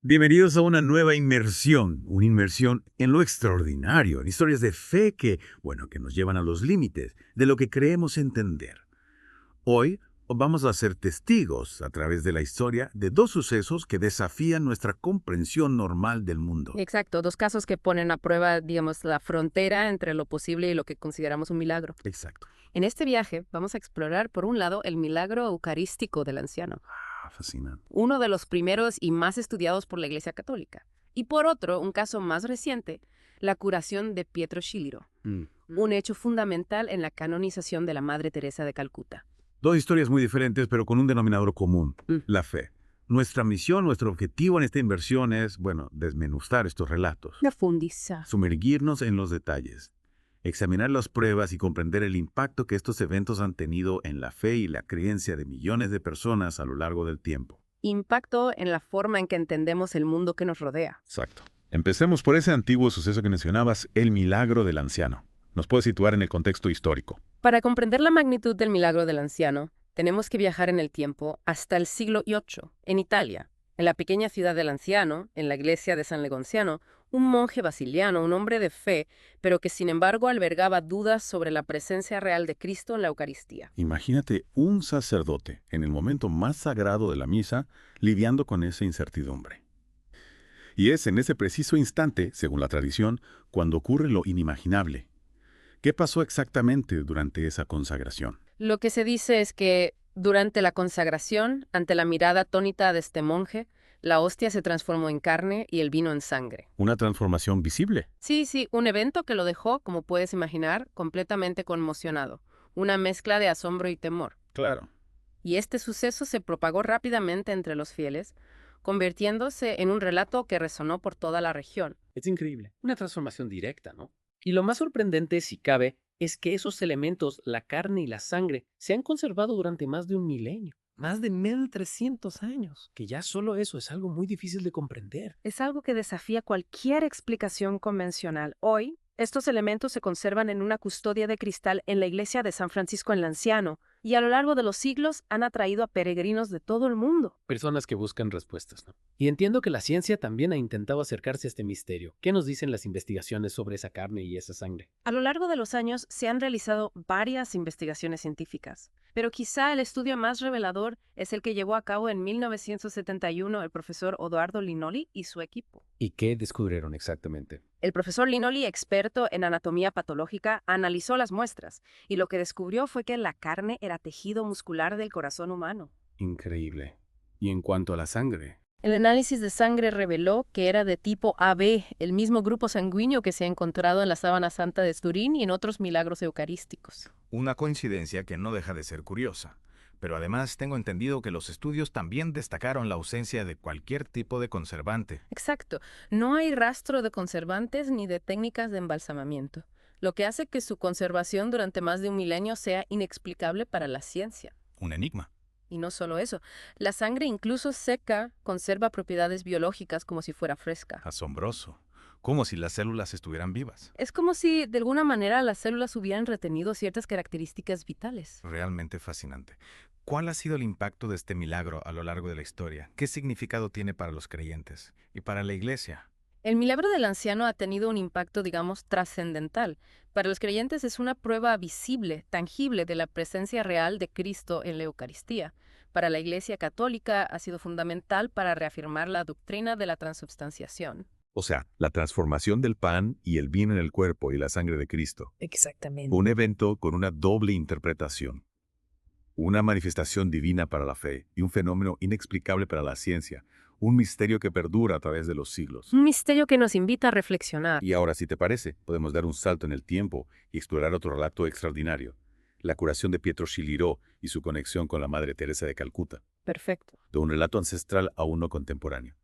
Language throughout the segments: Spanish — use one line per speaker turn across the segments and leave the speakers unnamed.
Bienvenidos a una inmersión en lo extraordinario, en historias de fe que nos llevan a los límites de lo que creemos entender. Hoy vamos a ser testigos a través de la historia de dos sucesos que desafían nuestra comprensión normal del mundo.
Exacto, dos casos que ponen a prueba, digamos, la frontera entre lo posible y lo que consideramos un milagro.
Exacto.
En este viaje vamos a explorar, por un lado, el milagro eucarístico del anciano,
Fascinante.
uno de los primeros y más estudiados por la Iglesia Católica. Y por otro, un caso más reciente, la curación de Pietro Sciliro, un hecho fundamental en la canonización de la Madre Teresa de Calcuta.
Dos historias muy diferentes, pero con un denominador común, la fe. Nuestra misión, nuestro objetivo en esta inversión es, desmenuzar estos relatos,
Profundiza.
sumergirnos en los detalles, examinar las pruebas y comprender el impacto que estos eventos han tenido en la fe y la creencia de millones de personas a lo largo del tiempo.
Impacto en la forma en que entendemos el mundo que nos rodea.
Exacto. Empecemos por ese antiguo suceso que mencionabas, el milagro del anciano. Nos puede situar en el contexto histórico.
Para comprender la magnitud del milagro del anciano, tenemos que viajar en el tiempo hasta el siglo VIII, en Italia. En la pequeña ciudad del anciano, en la iglesia de San Legonciano, un monje basiliano, un hombre de fe, pero que sin embargo albergaba dudas sobre la presencia real de Cristo en la Eucaristía.
Imagínate un sacerdote en el momento más sagrado de la misa lidiando con esa incertidumbre. Y es en ese preciso instante, según la tradición, cuando ocurre lo inimaginable. ¿Qué pasó exactamente durante esa consagración?
Lo que se dice es que durante la consagración, ante la mirada atónita de este monje, la hostia se transformó en carne y el vino en sangre.
Una transformación visible.
Sí, un evento que lo dejó, como puedes imaginar, completamente conmocionado. Una mezcla de asombro y temor.
Claro.
Y este suceso se propagó rápidamente entre los fieles, convirtiéndose en un relato que resonó por toda la región.
Es increíble. Una transformación directa, ¿no? Y lo más sorprendente, si cabe, es que esos elementos, la carne y la sangre, se han conservado durante más de un milenio. Más de 1300 años. Que ya solo eso es algo muy difícil de comprender.
Es algo que desafía cualquier explicación convencional. Hoy, estos elementos se conservan en una custodia de cristal en la iglesia de San Francisco el Anciano, y a lo largo de los siglos han atraído a peregrinos de todo el mundo.
Personas que buscan respuestas, ¿no? Y entiendo que la ciencia también ha intentado acercarse a este misterio. ¿Qué nos dicen las investigaciones sobre esa carne y esa sangre?
A lo largo de los años se han realizado varias investigaciones científicas, pero quizá el estudio más revelador es el que llevó a cabo en 1971 el profesor Odoardo Linoli y su equipo.
¿Y qué descubrieron exactamente?
El profesor Linoli, experto en anatomía patológica, analizó las muestras y lo que descubrió fue que la carne era tejido muscular del corazón humano.
Increíble. Y en cuanto a la sangre,
El análisis de sangre reveló que era de tipo AB, el mismo grupo sanguíneo que se ha encontrado en la sábana santa de Turín y en otros milagros eucarísticos.
Una coincidencia que no deja de ser curiosa. Pero además tengo entendido que los estudios también destacaron la ausencia de cualquier tipo de conservante.
Exacto, no hay rastro de conservantes ni de técnicas de embalsamamiento, lo que hace que su conservación durante más de un milenio sea inexplicable para la ciencia.
Un enigma.
Y no solo eso, la sangre incluso seca conserva propiedades biológicas como si fuera fresca.
Asombroso. Como si las células estuvieran vivas.
Es como si de alguna manera las células hubieran retenido ciertas características vitales.
Realmente fascinante. ¿Cuál ha sido el impacto de este milagro a lo largo de la historia? ¿Qué significado tiene para los creyentes y para la Iglesia?
El milagro del anciano ha tenido un impacto, digamos, trascendental. Para los creyentes es una prueba visible, tangible de la presencia real de Cristo en la Eucaristía. Para la Iglesia Católica ha sido fundamental para reafirmar la doctrina de la transubstanciación.
o sea, la transformación del pan y el vino en el cuerpo y la sangre de Cristo.
Exactamente.
Un evento con una doble interpretación. Una manifestación divina para la fe y un fenómeno inexplicable para la ciencia. Un misterio que perdura a través de los siglos.
Un misterio que nos invita a reflexionar.
Y ahora, si te parece, podemos dar un salto en el tiempo y explorar otro relato extraordinario. La curación de Pietro Sciliro y su conexión con la Madre Teresa de Calcuta.
Perfecto.
De un relato ancestral a uno contemporáneo.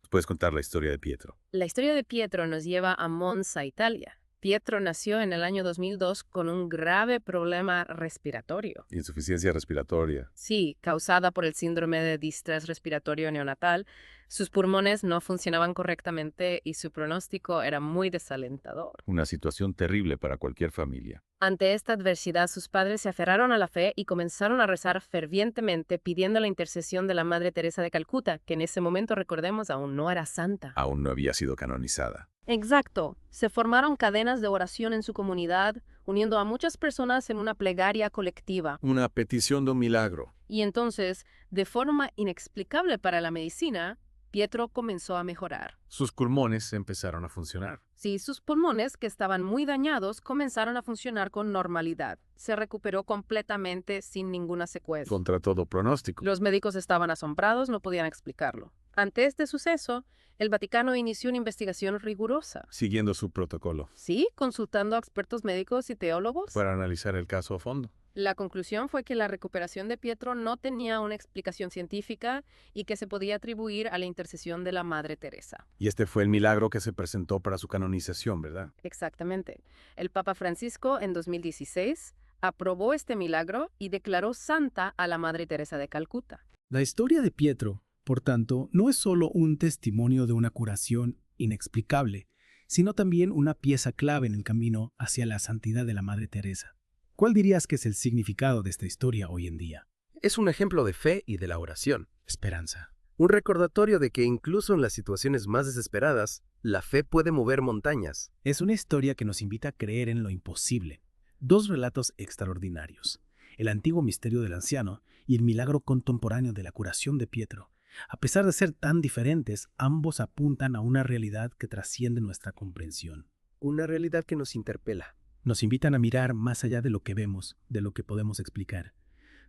¿Nos puedes contar la historia de Pietro?
La historia de Pietro nos lleva a Monza, Italia. Pietro nació en el año 2002 con un grave problema respiratorio.
Insuficiencia respiratoria.
Sí, causada por el síndrome de distrés respiratorio neonatal. Sus pulmones no funcionaban correctamente y su pronóstico era muy desalentador.
Una situación terrible para cualquier familia.
Ante esta adversidad, sus padres se aferraron a la fe y comenzaron a rezar fervientemente pidiendo la intercesión de la Madre Teresa de Calcuta, que en ese momento, recordemos, aún no era santa.
Aún no había sido canonizada.
Exacto. Se formaron cadenas de oración en su comunidad, uniendo a muchas personas en una plegaria colectiva.
Una petición de un milagro.
Y entonces, de forma inexplicable para la medicina, Pietro comenzó a mejorar.
Sus pulmones empezaron a funcionar.
Sí, sus pulmones, que estaban muy dañados, comenzaron a funcionar con normalidad. Se recuperó completamente sin ninguna secuela.
Contra todo pronóstico.
Los médicos estaban asombrados, no podían explicarlo. Ante este suceso, el Vaticano inició una investigación rigurosa.
Siguiendo su protocolo.
Sí, consultando a expertos médicos y teólogos.
Para analizar el caso a fondo.
La conclusión fue que la recuperación de Pietro no tenía una explicación científica y que se podía atribuir a la intercesión de la Madre Teresa.
Y este fue el milagro que se presentó para su canonización, ¿verdad?
Exactamente. El Papa Francisco, en 2016, aprobó este milagro y declaró santa a la Madre Teresa de Calcuta.
La historia de Pietro, por tanto, no es solo un testimonio de una curación inexplicable, sino también una pieza clave en el camino hacia la santidad de la Madre Teresa. ¿Cuál dirías que es el significado de esta historia hoy en día?
Es un ejemplo de fe y de la oración.
Esperanza.
Un recordatorio de que incluso en las situaciones más desesperadas, la fe puede mover montañas.
Es una historia que nos invita a creer en lo imposible. Dos relatos extraordinarios: el antiguo misterio del anciano y el milagro contemporáneo de la curación de Pietro. A pesar de ser tan diferentes, ambos apuntan a una realidad que trasciende nuestra comprensión.
Una realidad que nos interpela.
Nos invitan a mirar más allá de lo que vemos, de lo que podemos explicar.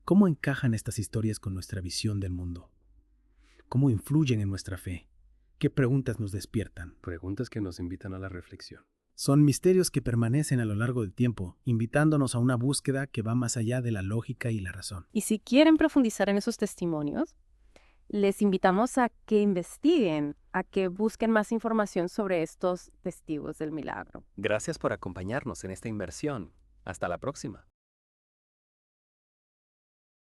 ¿Cómo encajan estas historias con nuestra visión del mundo? ¿Cómo influyen en nuestra fe? ¿Qué preguntas nos despiertan?
Preguntas que nos invitan a la reflexión.
Son misterios que permanecen a lo largo del tiempo, invitándonos a una búsqueda que va más allá de la lógica y la razón.
Y si quieren profundizar en esos testimonios, les invitamos a que investiguen, a que busquen más información sobre estos testigos del milagro.
Gracias por acompañarnos en esta inmersión. Hasta la próxima.